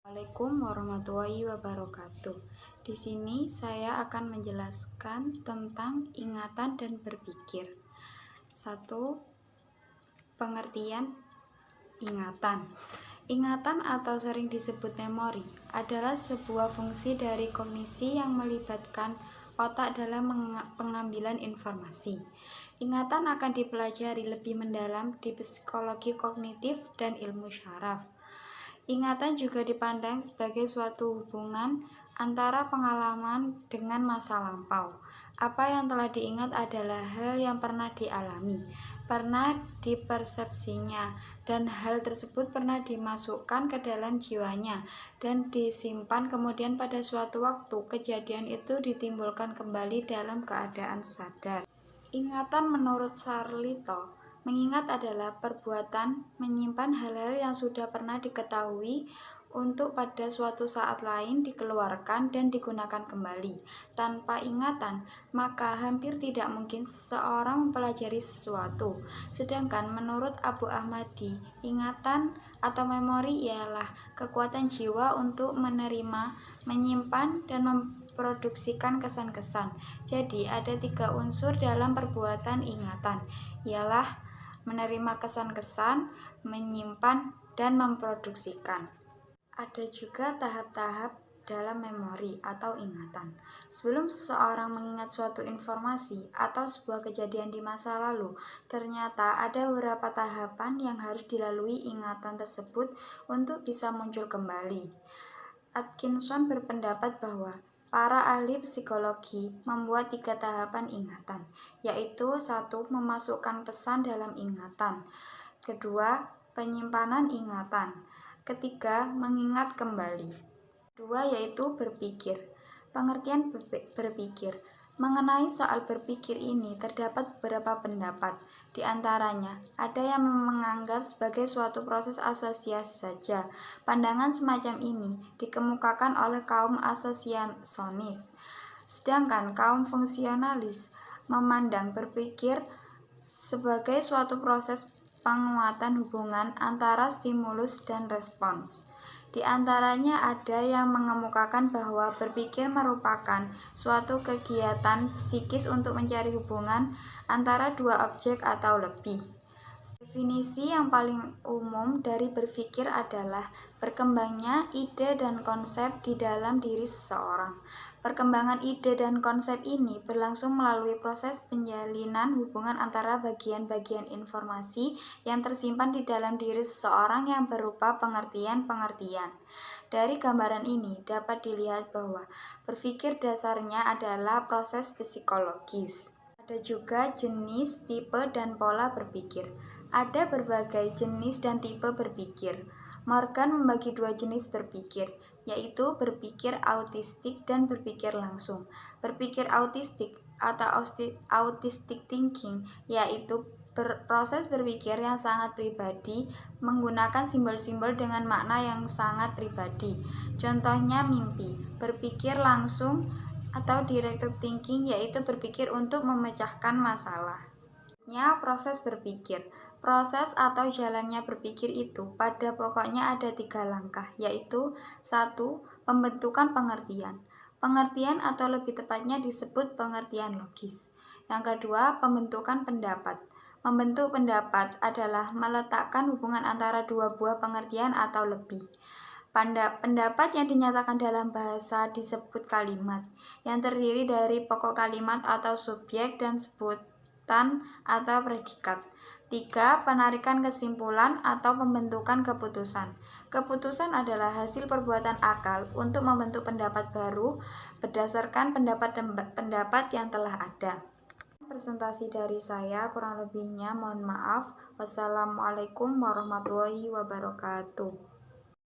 Assalamualaikum warahmatullahi wabarakatuh. Di sini saya akan menjelaskan tentang ingatan dan berpikir. 1. Pengertian ingatan. Ingatan atau sering disebut memori adalah sebuah fungsi dari kognisi yang melibatkan otak dalam pengambilan informasi. Ingatan akan dipelajari lebih mendalam di psikologi kognitif dan ilmu syaraf. Ingatan juga dipandang sebagai suatu hubungan antara pengalaman dengan masa lampau. Apa yang telah diingat adalah hal yang pernah dialami, pernah dipersepsinya, dan hal tersebut pernah dimasukkan ke dalam jiwanya dan disimpan. Kemudian pada suatu waktu, kejadian itu ditimbulkan kembali dalam keadaan sadar. Ingatan menurut Sarlito, mengingat adalah perbuatan menyimpan hal-hal yang sudah pernah diketahui untuk pada suatu saat lain dikeluarkan dan digunakan kembali. Tanpa ingatan, maka hampir tidak mungkin seseorang mempelajari sesuatu. Sedangkan menurut Abu Ahmadi, ingatan atau memori ialah kekuatan jiwa untuk menerima, menyimpan, dan memproduksikan kesan-kesan. Jadi ada 3 unsur dalam perbuatan ingatan, ialah menerima kesan-kesan, menyimpan, dan memproduksikan. Ada juga tahap-tahap dalam memori atau ingatan. Sebelum seseorang mengingat suatu informasi atau sebuah kejadian di masa lalu, ternyata ada beberapa tahapan yang harus dilalui ingatan tersebut untuk bisa muncul kembali. Atkinson berpendapat bahwa para ahli psikologi membuat 3 tahapan ingatan, yaitu 1. Memasukkan pesan dalam ingatan, 2. Penyimpanan ingatan, 3. Mengingat kembali. 2. Yaitu berpikir. Pengertian berpikir. Mengenai soal berpikir ini terdapat beberapa pendapat. Di antaranya, ada yang menganggap sebagai suatu proses asosiasi saja. Pandangan semacam ini dikemukakan oleh kaum asosiasionis. Sedangkan kaum fungsionalis memandang berpikir sebagai suatu proses penguatan hubungan antara stimulus dan respons. Di antaranya ada yang mengemukakan bahwa berpikir merupakan suatu kegiatan psikis untuk mencari hubungan antara 2 objek atau lebih. Definisi yang paling umum dari berpikir adalah berkembangnya ide dan konsep di dalam diri seseorang. Perkembangan ide dan konsep ini berlangsung melalui proses penjalinan hubungan antara bagian-bagian informasi yang tersimpan di dalam diri seseorang yang berupa pengertian-pengertian. Dari gambaran ini dapat dilihat bahwa berpikir dasarnya adalah proses psikologis. Ada juga jenis, tipe, dan pola berpikir. Ada berbagai jenis dan tipe berpikir. Morgan membagi 2 jenis berpikir, yaitu berpikir autistik dan berpikir langsung. Berpikir autistik atau autistic thinking yaitu proses berpikir yang sangat pribadi, menggunakan simbol-simbol dengan makna yang sangat pribadi. Contohnya mimpi. Berpikir langsung atau directed thinking yaitu berpikir untuk memecahkan masalah. Proses berpikir. Proses atau jalannya berpikir itu pada pokoknya ada 3 langkah, yaitu 1. Pembentukan pengertian. Pengertian atau lebih tepatnya disebut pengertian logis. Yang kedua, pembentukan pendapat. Membentuk pendapat adalah meletakkan hubungan antara 2 buah pengertian atau lebih. Pendapat yang dinyatakan dalam bahasa disebut kalimat, yang terdiri dari pokok kalimat atau subjek dan sebutan atau predikat. 3. Penarikan kesimpulan atau pembentukan keputusan. Keputusan adalah hasil perbuatan akal untuk membentuk pendapat baru berdasarkan pendapat yang telah ada. Presentasi dari saya, kurang lebihnya mohon maaf. Wassalamualaikum warahmatullahi wabarakatuh.